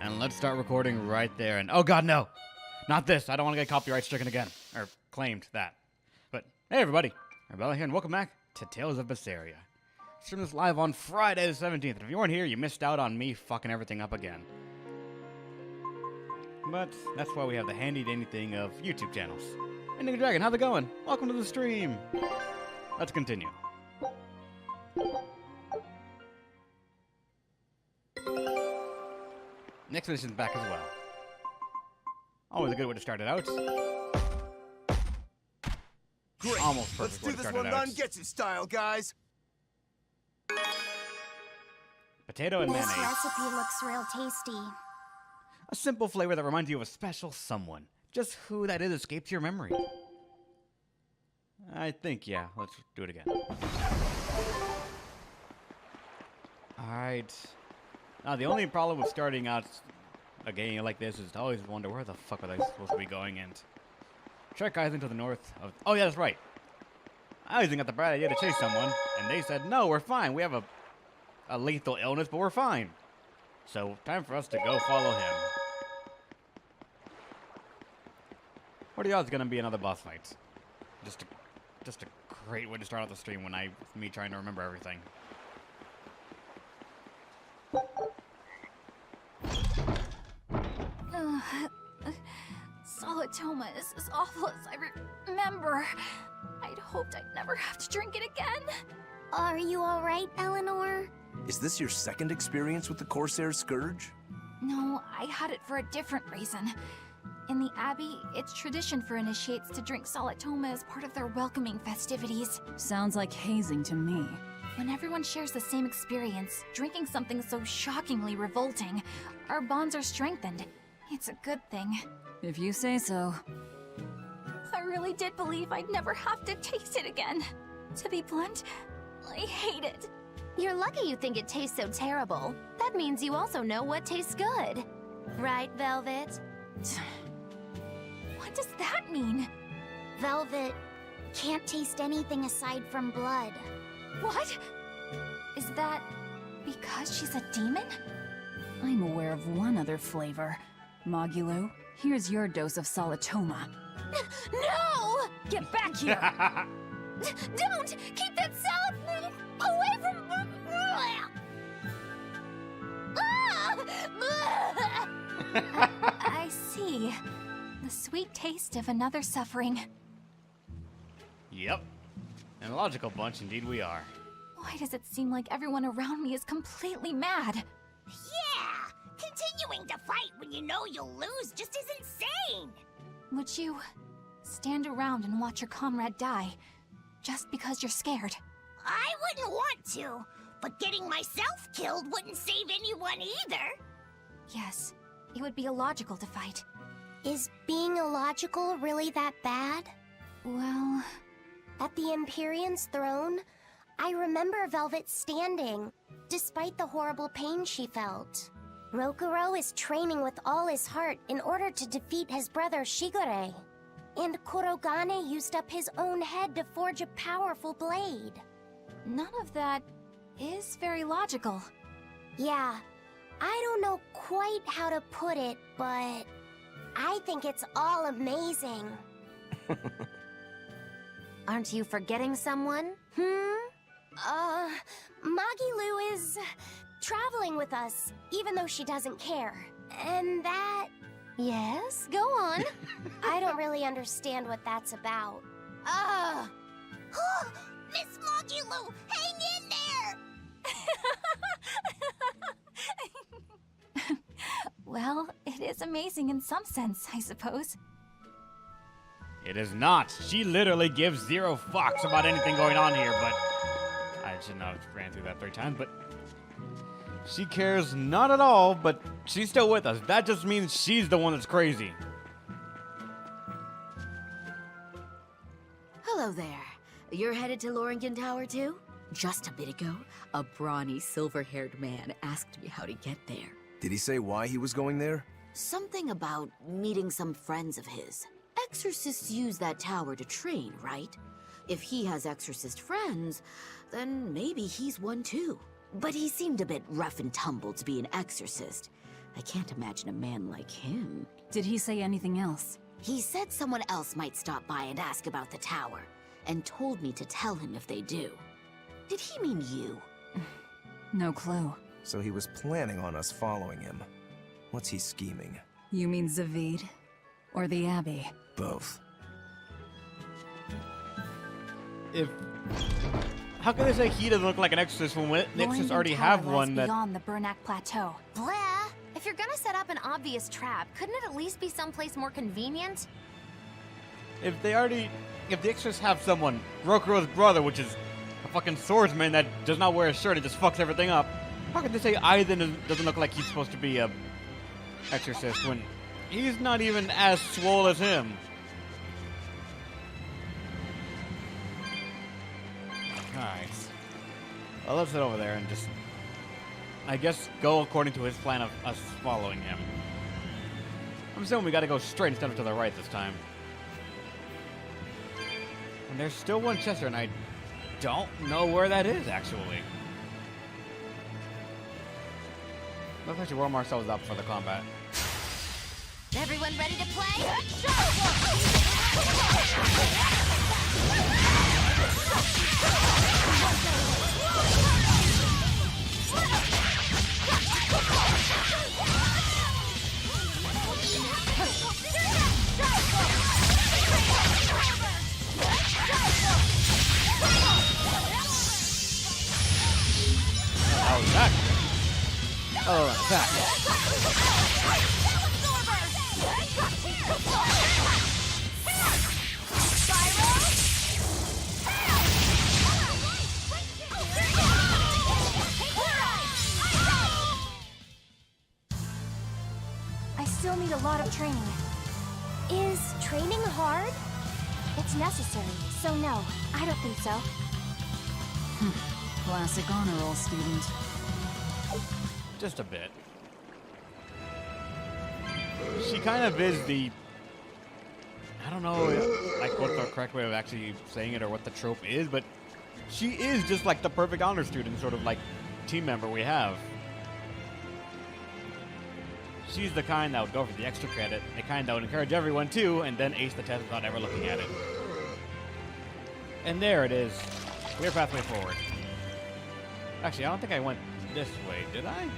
And let's start recording right there. And oh god, no! Not this. I don't want to get copyright stricken again. Or claimed that. But hey everybody, Arbella here and welcome back to Tales of Berseria. Stream this live on Friday the 17th. And if you weren't here, you missed out on me fucking everything up again. But that's why we have the handy dandy thing of YouTube channels. Hey Nigga Dragon, how's it going? Welcome to the stream. Let's continue. Next mission's back as well. Always a good way to start it out. Great. Almost perfect. Let's do way to this start one it out. non-getsu style, guys. Potato and This mayonnaise. recipe looks real tasty. A simple flavor that reminds you of a special someone. Just who that is escapes your memory. I think, yeah. Let's do it again. Alright. Now, the only problem with starting out a game like this is to always wonder where the fuck are they supposed to be going and trek Aizen to the north of... Oh, yeah, that's right. Aizen got the bright idea to chase someone, and they said, no, we're fine. We have a lethal illness, but we're fine. So, time for us to go follow him. What are the odds going to be another boss fight? Just a great way to start out the stream when me trying to remember everything. Solitoma is as awful as I remember. I'd hoped I'd never have to drink it again. Are you alright, Eleanor? Is this your second experience with the Corsair Scourge? No, I had it for a different reason. In the Abbey, it's tradition for initiates to drink Solitoma as part of their welcoming festivities. Sounds like hazing to me. When everyone shares the same experience, drinking something so shockingly revolting, our bonds are strengthened. It's a good thing. If you say so. I really did believe I'd never have to taste it again. To be blunt, I hate it. You're lucky you think it tastes so terrible. That means you also know what tastes good. Right, Velvet? What does that mean? Velvet can't taste anything aside from blood. What? Is that because she's a demon? I'm aware of one other flavor. Magulu, here's your dose of Solitoma. No! Get back here! Don't! Keep that salad away from... I see. The sweet taste of another suffering. Yep. And a logical bunch indeed we are. Why does it seem like everyone around me is completely mad? Yeah! Continuing to fight when you know you'll lose just is insane! Would you stand around and watch your comrade die just because you're scared? I wouldn't want to, but getting myself killed wouldn't save anyone either. Yes, it would be illogical to fight. Is being illogical really that bad? Well... At the Empyrean's throne, I remember Velvet standing, despite the horrible pain she felt. Rokuro is training with all his heart in order to defeat his brother Shigure. And Kurogane used up his own head to forge a powerful blade. None of that is very logical. Yeah, I don't know quite how to put it, but I think it's all amazing. Aren't you forgetting someone? Magilu is traveling with us, even though she doesn't care. And that... Yes, go on. I don't really understand what that's about. Miss Magilu, hang in there! Well, it is amazing in some sense, I suppose. It is not. She literally gives zero fucks about anything going on here, but... I should not have ran through that 3 times, but... She cares not at all, but she's still with us. That just means she's the one that's crazy. Hello there. You're headed to Loringen Tower too? Just a bit ago, a brawny, silver-haired man asked me how to get there. Did he say why he was going there? Something about meeting some friends of his. Exorcists use that tower to train, right? If he has exorcist friends, then maybe he's one too. But he seemed a bit rough and tumble to be an exorcist. I can't imagine a man like him. Did he say anything else? He said someone else might stop by and ask about the tower, and told me to tell him if they do. Did he mean you? No clue. So he was planning on us following him. What's he scheming? You mean Zavid? Or the Abbey? Both. How can they say he doesn't look like an exorcist when Nixus already have one that... beyond the Burnak Plateau. Blair, if you're gonna set up an obvious trap, couldn't it at least be someplace more convenient? If the exorcists have someone, Rokuro's brother, which is a fucking swordsman that does not wear a shirt and just fucks everything up, how can they say Aizen doesn't look like he's supposed to be a exorcist when he's not even as swole as him? Alright. Well, let's head over there and just, I guess, go according to his plan of us following him. I'm assuming we gotta go straight instead of to the right this time. And there's still one chest here, and I don't know where that is, actually. Let's actually warm ourselves up for the combat. Everyone ready to play? Oh, attack! Oh, attack! I still need a lot of training. Is training hard? It's necessary, so no, I don't think so. Classic honor roll student. Just a bit. She kind of is the... I don't know, like, what the correct way of actually saying it or what the trope is, but she is just like the perfect honor student, sort of like team member we have. She's the kind that would go for the extra credit, the kind that would encourage everyone to, and then ace the test without ever looking at it. And there it is. Clear pathway forward. Actually, I don't think I went this way, did I?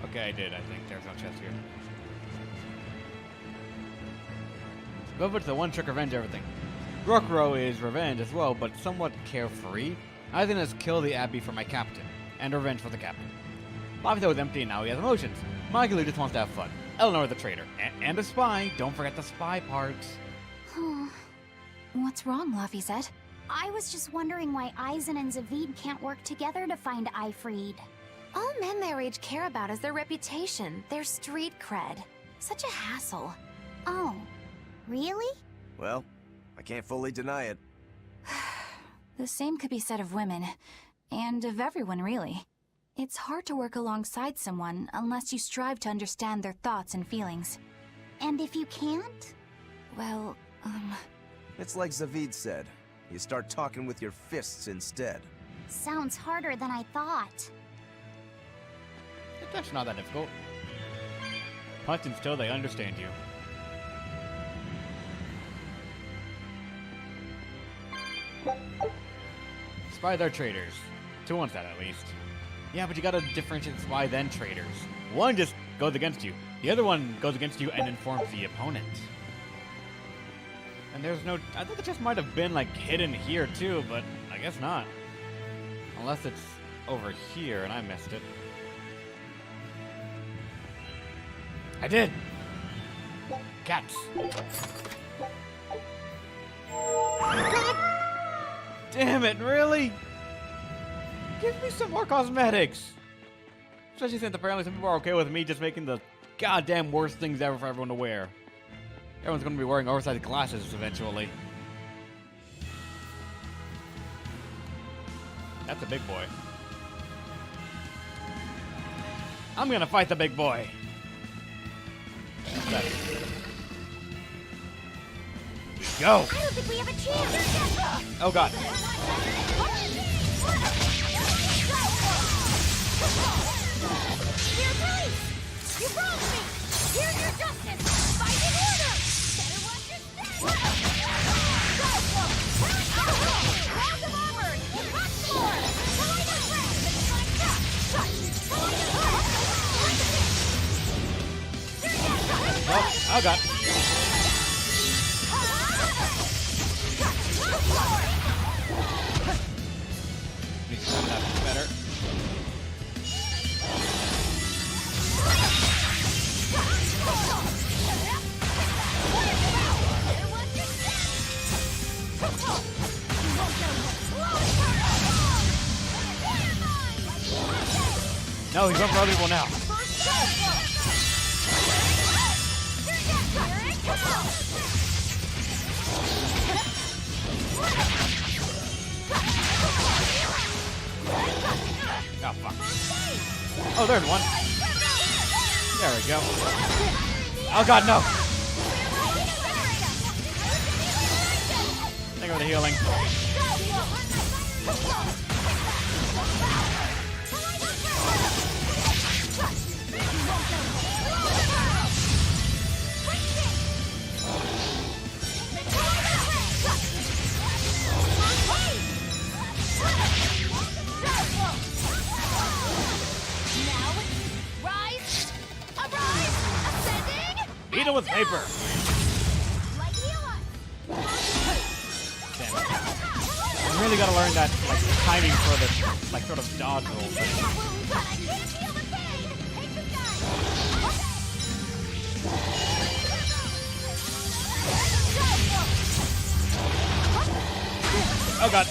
Okay, I did, I think. There's no chest here. Velvet's the one trick revenge everything. Rokuro is revenge as well, but somewhat carefree. Aizen has killed the Abbey for my captain, and revenge for the captain. Bobby's was empty and now he has emotions. Magulu just wants to have fun. Eleanor the traitor. And a spy. Don't forget the spy part. What's wrong, Lafayette? I was just wondering why Aizen and Zavid can't work together to find Ifrid. All men their age care about is their reputation, their street cred. Such a hassle. Oh, really? Well, I can't fully deny it. The same could be said of women, and of everyone, really. It's hard to work alongside someone unless you strive to understand their thoughts and feelings. And if you can't? Well, It's like Zavid said. You start talking with your fists instead. Sounds harder than I thought. It's actually not that difficult. Punch until they understand you. Spy their traitors. 2 wants that at least. Yeah, but you gotta differentiate spy then traitors. One just goes against you. The other one goes against you and informs the opponent. And there's no... I thought the chest might have been, like, hidden here, too, but I guess not. Unless it's over here and I missed it. I did! Cats. God damn it, really? Give me some more cosmetics! Especially since apparently some people are okay with me just making the goddamn worst things ever for everyone to wear. Everyone's gonna be wearing oversized glasses eventually. That's a big boy. I'm gonna fight the big boy! Go! I don't think we have a chance! Oh god. You wronged me! Here's your justice! Fighting order! Better watch your step! Round of armor! Hot floor! Collider grab! Sonic trap! Shut! Oh god. Need to do that better. No, he's going for other people now. Oh, fuck. Oh, there's one. There we go. Oh, God, no. Thank you for the healing. Beat him with paper. Damn it. I really gotta learn that like timing for the like sort of dodge roll. Oh god.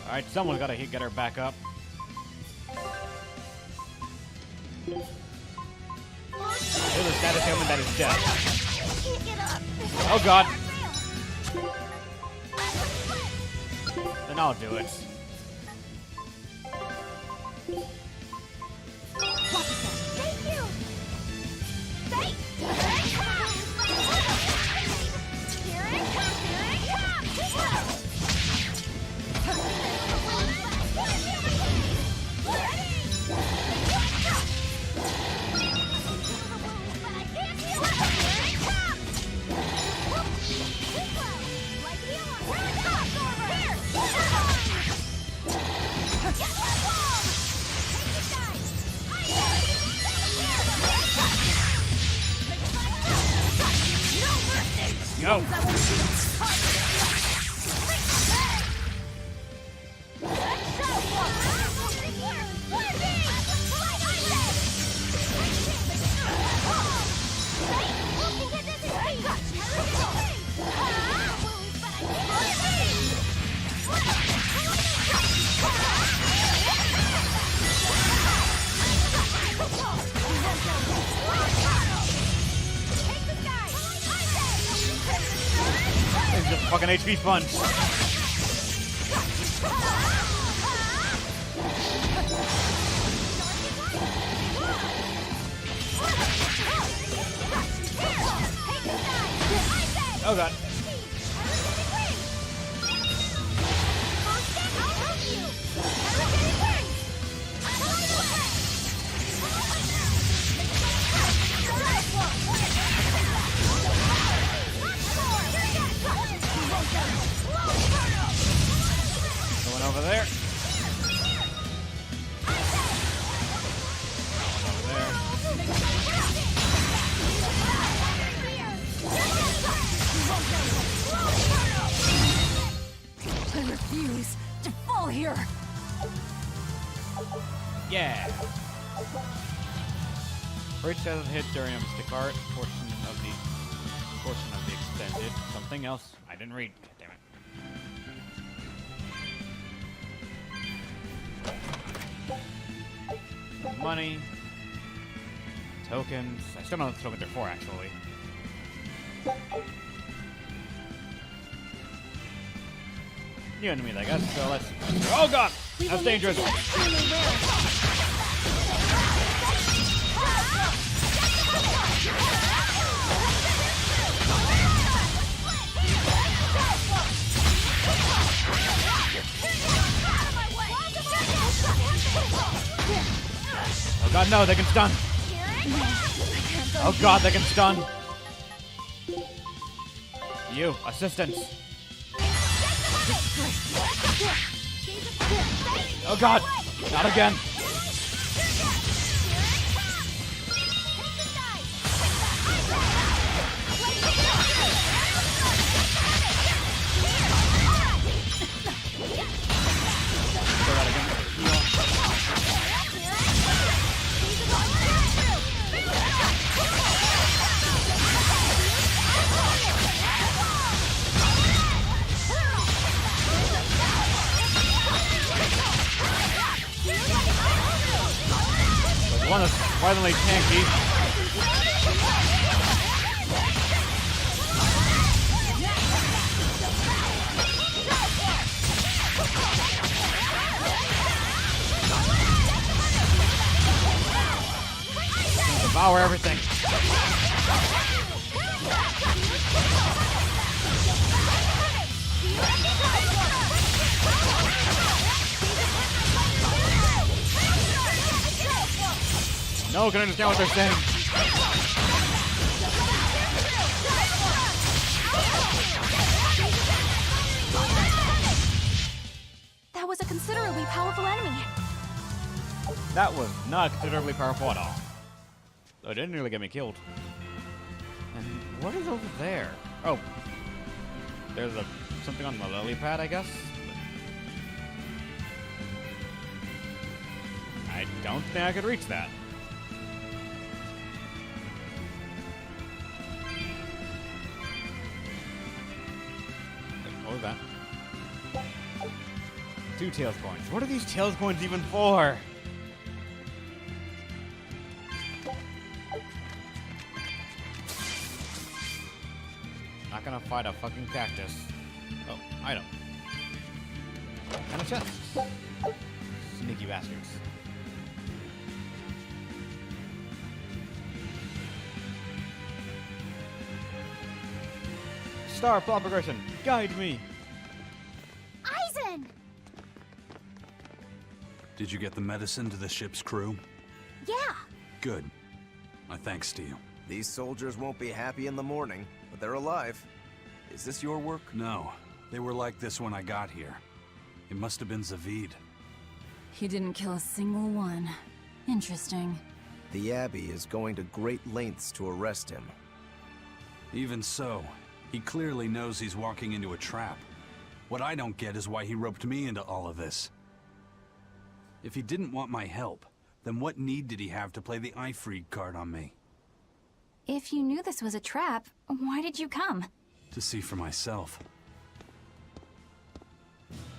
Alright, someone's gotta get her back up. There's a status ailment that is dead. Oh god. Then I'll do it. Go. Just fucking HP sponge. Oh god. Going over there. Over there. I refuse to fall here. Yeah. Bridge doesn't hit during a stick art portion of the extended. Something else I didn't read. God damn it. Money. Tokens. I still don't know what the tokens are for actually. New enemies, I guess. So let's. Oh god! That's dangerous. God, no, they can stun. Oh God, they can stun. You, assistance. Oh God, not again. One is surprisingly tanky. Devour everything. No one can understand what they're saying. That was a considerably powerful enemy. That was not considerably powerful at all. So it didn't really get me killed. And what is over there? Oh. There's something on the lily pad, I guess? I don't think I could reach that. What was that? 2 Tails coins. What are these Tails coins even for? Not gonna fight a fucking cactus. Oh, item. And a chest. Sneaky bastards. Star plot progression. Guide me. Aizen! Did you get the medicine to the ship's crew? Yeah. Good. My thanks to you. These soldiers won't be happy in the morning, but they're alive. Is this your work? No. They were like this when I got here. It must have been Zavid. He didn't kill a single one. Interesting. The Abbey is going to great lengths to arrest him. Even so, he clearly knows he's walking into a trap. What I don't get is why he roped me into all of this. If he didn't want my help, then what need did he have to play the Ifreed card on me? If you knew this was a trap, why did you come? To see for myself.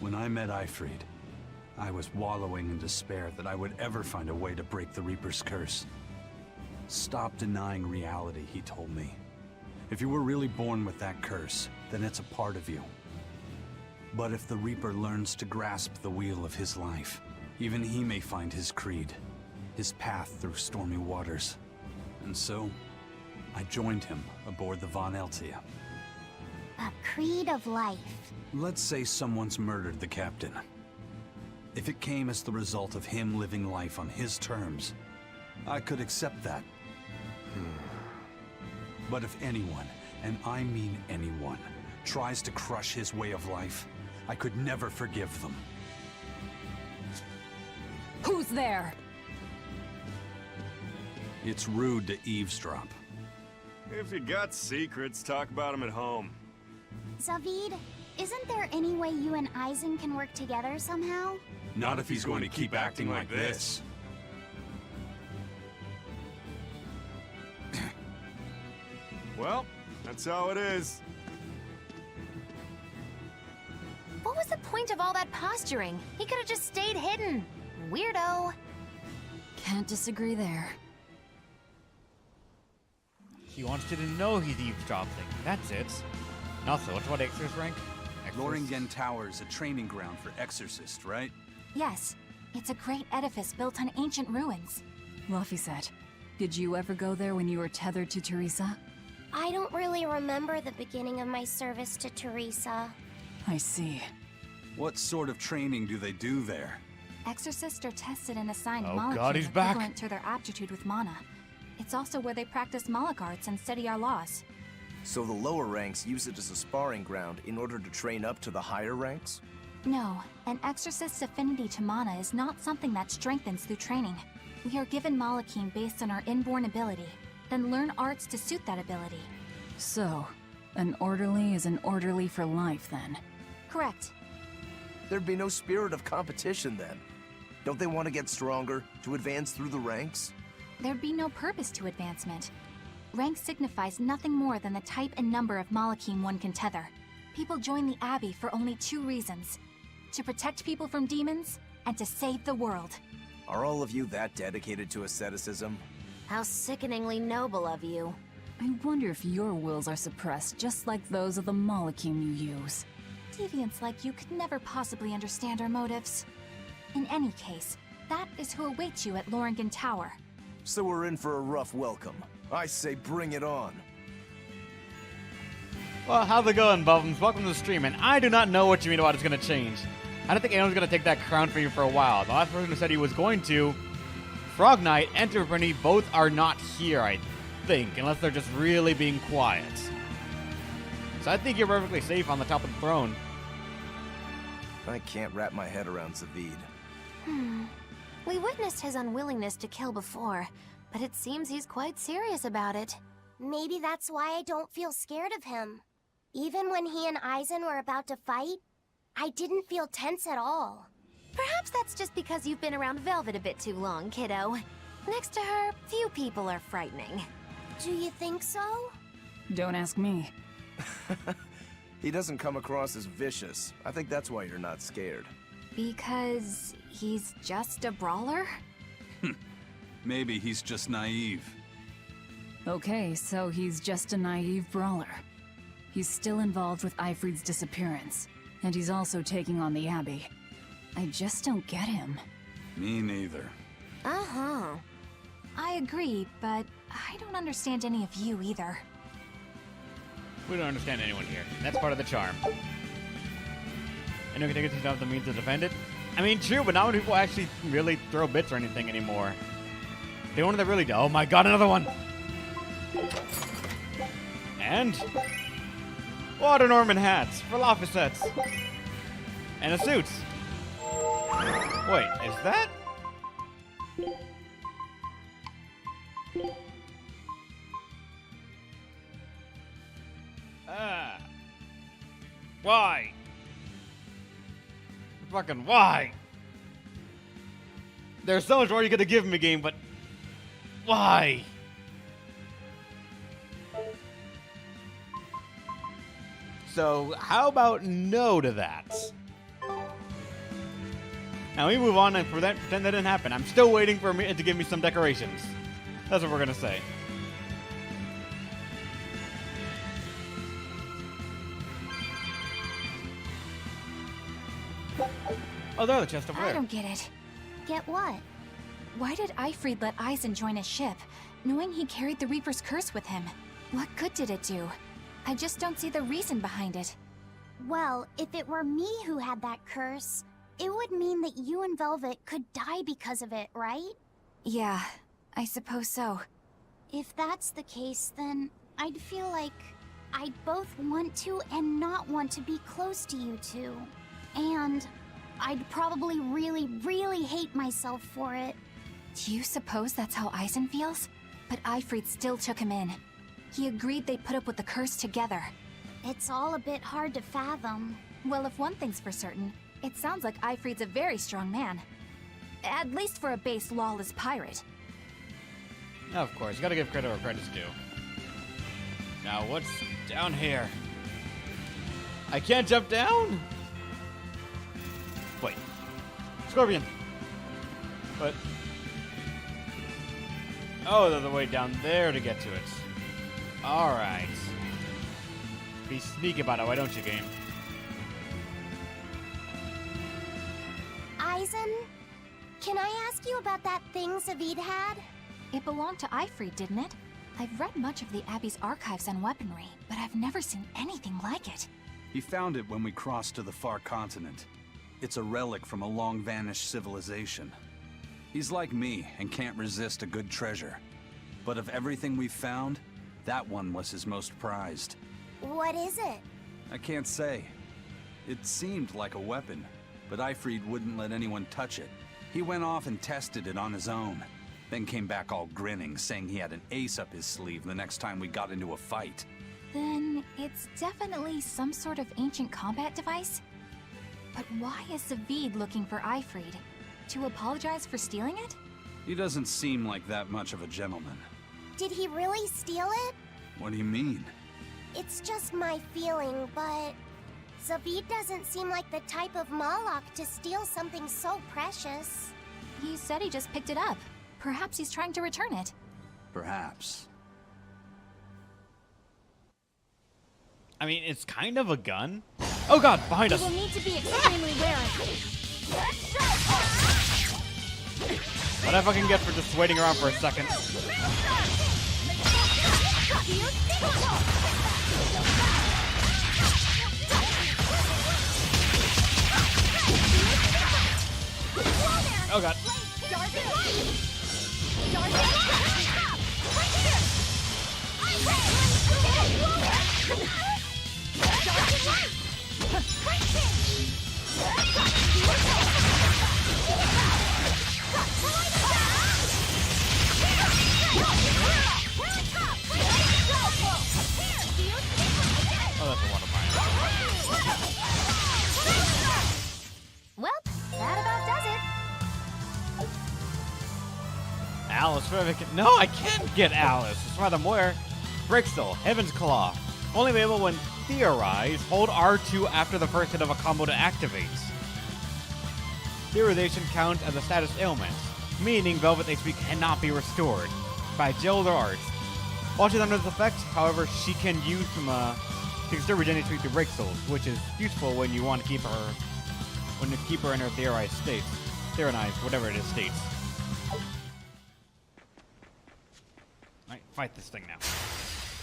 When I met Ifreed, I was wallowing in despair that I would ever find a way to break the Reaper's curse. Stop denying reality, he told me. If you were really born with that curse, then it's a part of you. But if the Reaper learns to grasp the wheel of his life, even he may find his creed, his path through stormy waters. And so, I joined him aboard the Von Eltia. A creed of life. Let's say someone's murdered the captain. If it came as the result of him living life on his terms, I could accept that. But if anyone, and I mean anyone, tries to crush his way of life, I could never forgive them. Who's there? It's rude to eavesdrop. If you got secrets, talk about them at home. Zavid, isn't there any way you and Aizen can work together somehow? Not if he's going to keep acting like this. Well, that's how it is. What was the point of all that posturing? He could have just stayed hidden. Weirdo. Can't disagree there. He wants you to know he's eavesdropping. That's it. And also, what's about Exorcist rank? Loringen Tower's a training ground for exorcists, right? Yes, it's a great edifice built on ancient ruins. Laphicet, did you ever go there when you were tethered to Teresa? I don't really remember the beginning of my service to Teresa. I see. What sort of training do they do there? Exorcists are tested and assigned Oh God, molecules he's back. equivalent to their aptitude with mana. It's also where they practice Moloch arts and study our laws. So the lower ranks use it as a sparring ground in order to train up to the higher ranks? No, an exorcist's affinity to mana is not something that strengthens through training. We are given Malachim based on our inborn ability, then learn arts to suit that ability. So, an orderly is an orderly for life, then? Correct. There'd be no spirit of competition then. Don't they want to get stronger, to advance through the ranks? There'd be no purpose to advancement. Rank signifies nothing more than the type and number of Malachim one can tether. People join the Abbey for only 2 reasons: to protect people from demons, and to save the world. Are all of you that dedicated to asceticism? How sickeningly noble of you. I wonder if your wills are suppressed just like those of the Malachim you use. Deviants like you could never possibly understand our motives. In any case, that is who awaits you at Loringen Tower. So we're in for a rough welcome. I say bring it on. Well, how's it going, Bubbles? Welcome to the stream, and I do not know what you mean about it's gonna change. I don't think anyone's gonna take that crown from you for a while. The last person who said he was going to, Frog Knight and Brittany, both are not here, I think, unless they're just really being quiet. So I think you're perfectly safe on the top of the throne. I can't wrap my head around Zavid. We witnessed his unwillingness to kill before, but it seems he's quite serious about it. Maybe that's why I don't feel scared of him. Even when he and Aizen were about to fight, I didn't feel tense at all. Perhaps that's just because you've been around Velvet a bit too long, kiddo. Next to her, few people are frightening. Do you think so? Don't ask me. He doesn't come across as vicious. I think that's why you're not scared. Because he's just a brawler? Maybe he's just naive. Okay, so he's just a naive brawler. He's still involved with Ifrid's disappearance, and he's also taking on the Abbey. I just don't get him. Me neither. Uh-huh. I agree, but I don't understand any of you either. We don't understand anyone here. That's part of the charm. Anyone can take it to have the means to defend it? I mean, true, but not many people actually really throw bits or anything anymore. The only that really do. Oh my god, another one! And water Norman hats for Lafayette's. And a suit. Wait, is that? Why? Fucking why? There's so much more you could have given me, game, but why? So, how about no to that? Now we move on and pretend that didn't happen. I'm still waiting for me to give me some decorations. That's what we're gonna say. Oh, there's the chest over I there. don't get it. Get what? Why did Ifrid let Aizen join his ship, knowing he carried the Reaper's curse with him? What good did it do? I just don't see the reason behind it. Well, if it were me who had that curse, it would mean that you and Velvet could die because of it, right? Yeah, I suppose so. If that's the case, then I'd feel like I'd both want to and not want to be close to you two. And I'd probably really, really hate myself for it. Do you suppose that's how Aizen feels? But Ifrid still took him in. He agreed they'd put up with the curse together. It's all a bit hard to fathom. Well, if one thing's for certain, it sounds like Ifrid's a very strong man. At least for a base lawless pirate. Of course, you gotta give credit where credit's due. Now, what's down here? I can't jump down? Wait. Scorpion! But... oh, there's a way down there to get to it. Alright. Be sneaky about it, why don't you, game? Aizen, can I ask you about that thing Zavid had? It belonged to Ifrid, didn't it? I've read much of the Abbey's archives on weaponry, but I've never seen anything like it. He found it when we crossed to the far continent. It's a relic from a long-vanished civilization. He's like me and can't resist a good treasure. But of everything we've found, that one was his most prized. What is it? I can't say. It seemed like a weapon, but Aifread wouldn't let anyone touch it. He went off and tested it on his own, then came back all grinning, saying he had an ace up his sleeve the next time we got into a fight. Then it's definitely some sort of ancient combat device? But why is Zavid looking for Aifread? To apologize for stealing it? He doesn't seem like that much of a gentleman. Did he really steal it? What do you mean? It's just my feeling, but Zavid doesn't seem like the type of Malak to steal something so precious. He said he just picked it up. Perhaps he's trying to return it. Perhaps. I mean, it's kind of a gun. Oh god, behind You us! will need to be extremely wary. What I fucking get for just waiting around for a second? Oh god. Oh, that's a water fire. Well, that about does it. Alice, no, I can't get Alice. As far as I'm aware, Brickstall, Heaven's Claw. Only available when theorized. Hold R2 after the first hit of a combo to activate. Theorization counts as a status ailment, meaning Velvet HP cannot be restored by Jill or Art. While she's under this effect, however, she can use some to still regenerate HP through Brickstall, which is useful when you want to keep her in her theorized state. Theorized, whatever it is, states. Alright, fight this thing now.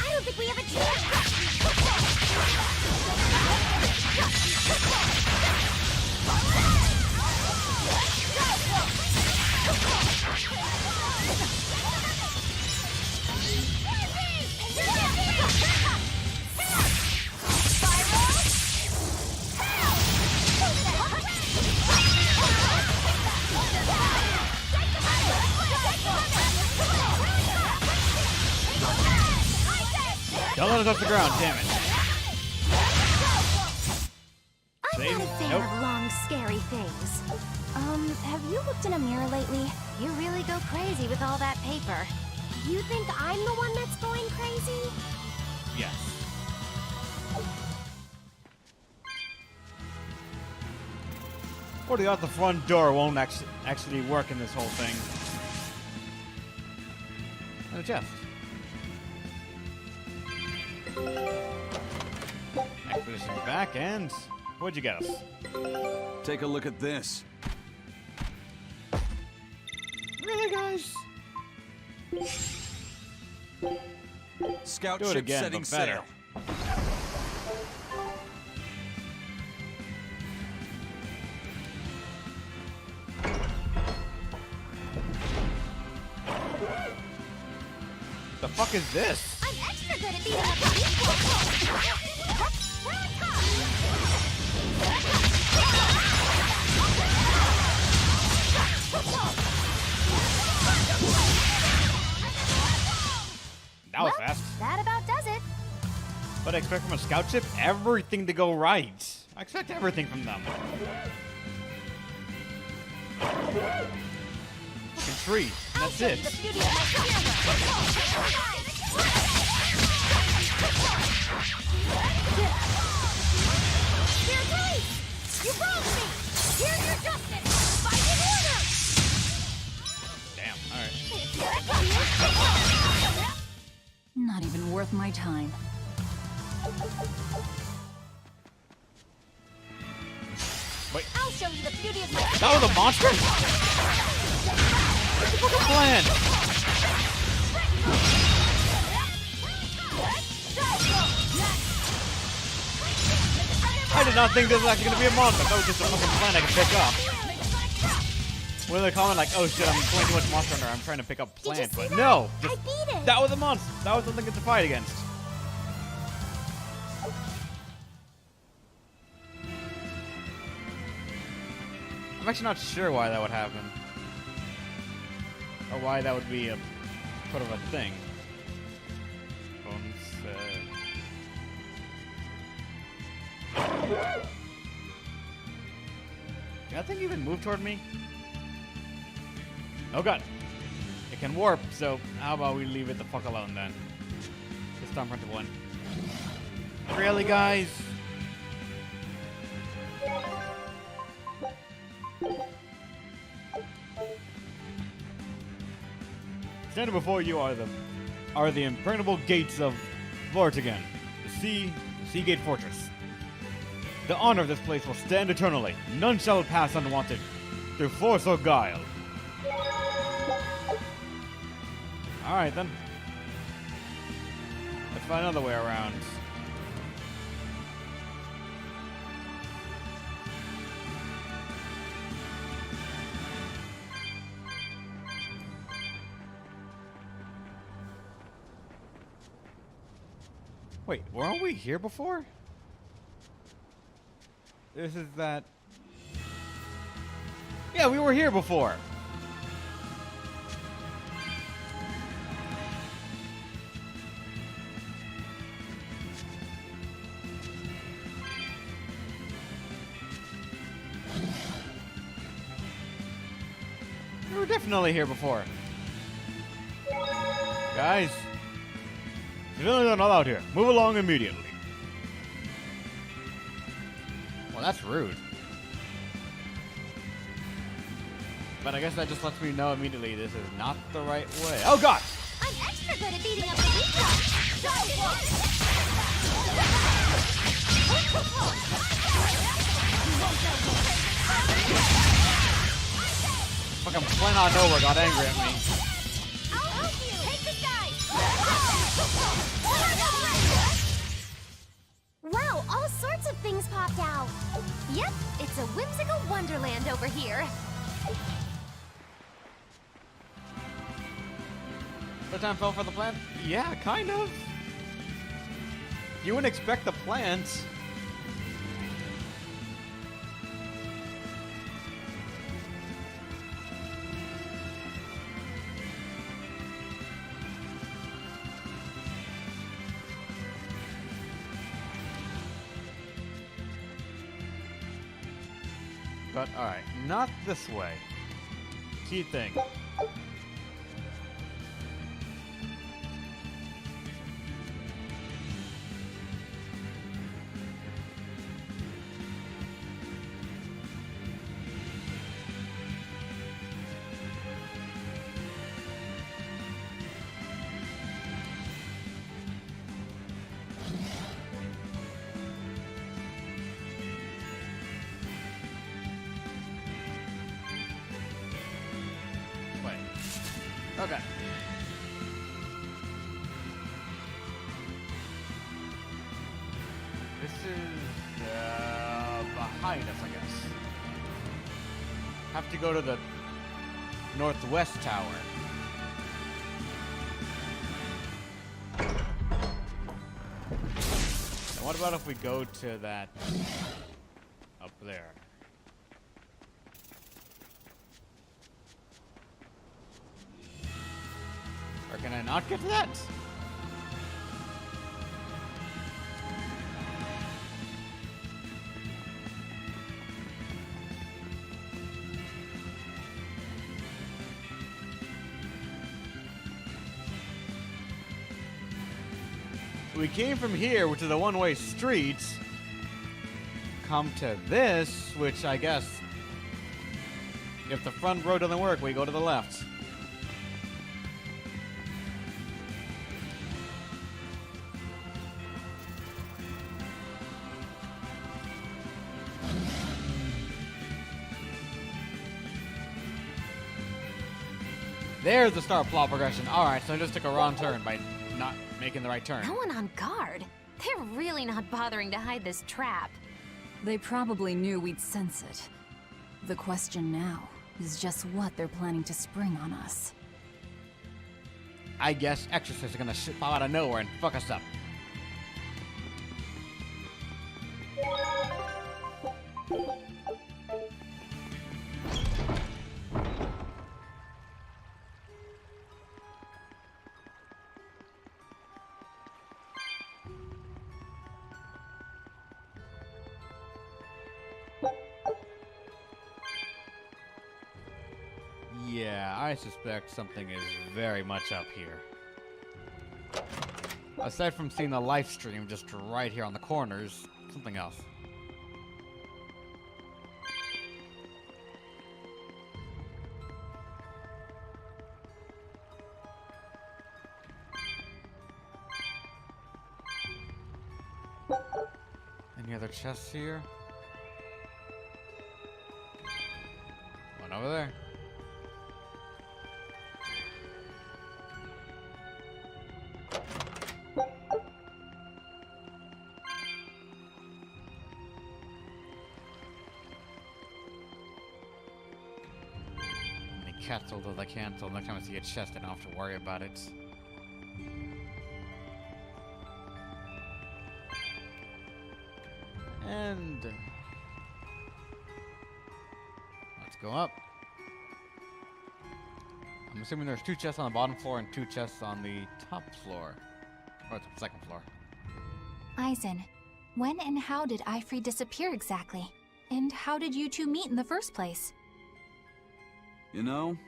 I don't think we have a chance! Don't let it touch the ground, damn it. I'm Same? not a fan Nope. of long, scary things. Have you looked in a mirror lately? You really go crazy with all that paper. You think I'm the one that's going crazy? Yes. What do you got? The front door won't actually work in this whole thing. And a chest. Expedition's back, and what'd you get us? Take a look at this. Really, guys? Scout Do it ship again, setting but better. sail. The fuck is this? I'm extra good at beating up the people. Here I That was Well, fast. That about does it. But I expect from a scout ship everything to go right. I expect everything from them. Fucking tree. And that's it. The beauty of my Here's Elise! You wronged me! Here's your justice! Fight in order! Damn, alright. Here it comes! Not even worth my time. Wait, I'll show you the beauty of my that was a monster? What's the fucking plan? I I did not think this was actually gonna be a monster. That was just a fucking plant I could pick up. When they comment like, oh shit, I'm playing too much Monster Hunter, I'm trying to pick up plants. But no! I beat it! That was a monster. That was something to fight against. I'm actually not sure why that would happen. Or why that would be a sort of a thing. Can that thing even move toward me? Oh god. It can warp, so how about we leave it the fuck alone then? Just Storm Front 1. Really, guys? Standing before you are the impregnable gates of Vortigern, the Seagate Fortress. The honor of this place will stand eternally. None shall pass unwanted, through force or guile. Alright then. Let's find another way around. Wait, weren't we here before? This is that... Yeah, we were here before! We were definitely here before. Guys, civilians are not allowed here. Move along immediately. Well, that's rude. But I guess that just lets me know immediately this is not the right way. Oh god! I'm extra good at beating up the weak Fucking Flint on over got angry at me. I'll help you! Take this guy! Wow, all sorts of things popped out. Yep, it's a whimsical wonderland over here. The time fell for the plant? Yeah, kind of. You wouldn't expect the plants. But alright, not this way. Key thing. Okay. This is behind us, I guess. Have to go to the northwest tower. Now what about if we go to that up there? Or can I not get to that? We came from here, which is a one-way street. Come to this, which I guess, if the front road doesn't work, we go to the left. There's the start plot progression. Alright, so I just took a wrong turn by not making the right turn. No one on guard. They're really not bothering to hide this trap. They probably knew we'd sense it. The question now is just what they're planning to spring on us. I guess exorcists are gonna pop out of nowhere and fuck us up. Yeah, I suspect something is very much up here. Aside from seeing the live stream just right here on the corners, something else. Any other chests here? One over there. Cancel those I can, so next time I see a chest I don't have to worry about it. And let's go up. I'm assuming there's 2 chests on the bottom floor and 2 chests on the top floor. Or the second floor. Aizen, when and how did Ifrit disappear exactly? And how did you two meet in the first place? You know,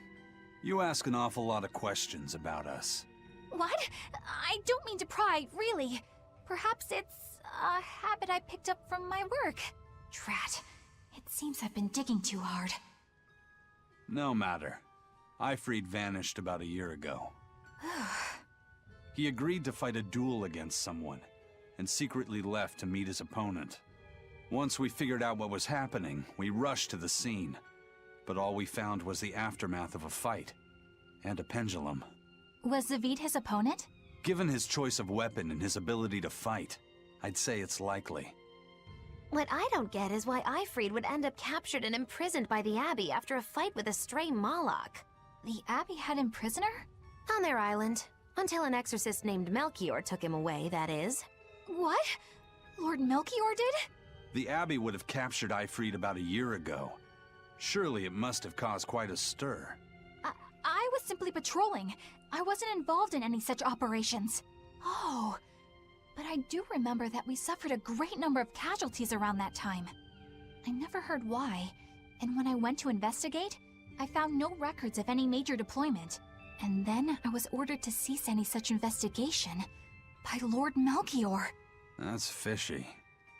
you ask an awful lot of questions about us. What? I don't mean to pry, really. Perhaps it's a habit I picked up from my work. Drat. It seems I've been digging too hard. No matter. Ifrit vanished about a year ago. He agreed to fight a duel against someone, and secretly left to meet his opponent. Once we figured out what was happening, we rushed to the scene. But all we found was the aftermath of a fight. And a pendulum. Was Zavid his opponent? Given his choice of weapon and his ability to fight, I'd say it's likely. What I don't get is why Ifrit would end up captured and imprisoned by the Abbey after a fight with a stray Moloch. The Abbey had him prisoner? On their island. Until an exorcist named Melchior took him away, that is. What? Lord Melchior did? The Abbey would have captured Ifrit about a year ago. Surely it must have caused quite a stir. I was simply patrolling. I wasn't involved in any such operations. Oh, but I do remember that we suffered a great number of casualties around that time. I never heard why, and when I went to investigate, I found no records of any major deployment. And then I was ordered to cease any such investigation by Lord Melchior. That's fishy.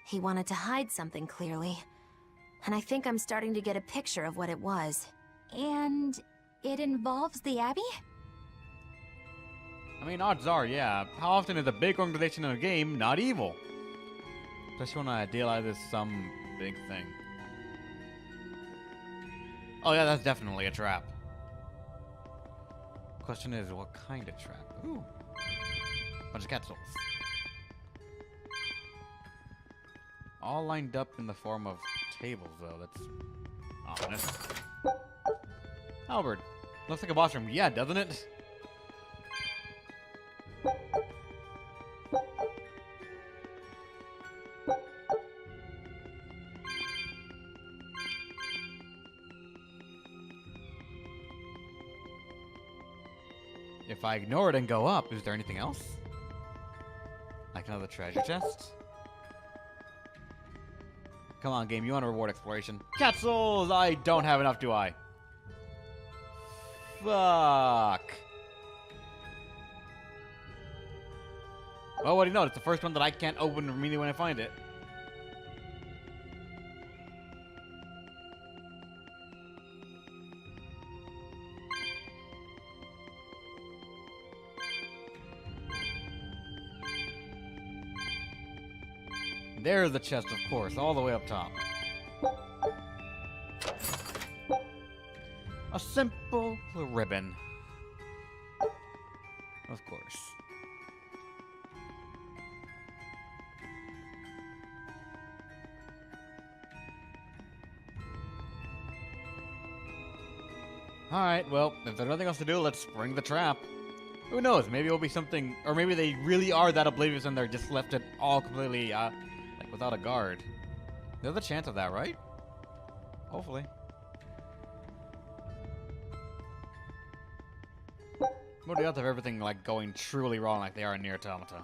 He wanted to hide something, clearly. And I think I'm starting to get a picture of what it was. And it involves the Abbey? I mean, odds are, yeah. How often is a big organization in a game not evil? Especially when I idealize as some big thing. Oh yeah, that's definitely a trap. Question is, what kind of trap? Ooh. Bunch of capsules. All lined up in the form of tables, though. That's ominous. Albert. Looks like a boss room. Yeah, doesn't it? If I ignore it and go up, is there anything else? Like another treasure chest? Come on, game. You want to reward exploration? Capsules! I don't have enough, do I? Fuck. Well, what do you know? It's the first one that I can't open immediately when I find it. There's the chest, of course, all the way up top. A simple ribbon. Of course. Alright, well, if there's nothing else to do, let's spring the trap. Who knows, maybe it'll be something, or maybe they really are that oblivious and they're just left it all completely, like, without a guard. There's a chance of that, right? Hopefully. What are the odds of everything, like, going truly wrong like they are in Nier Automata?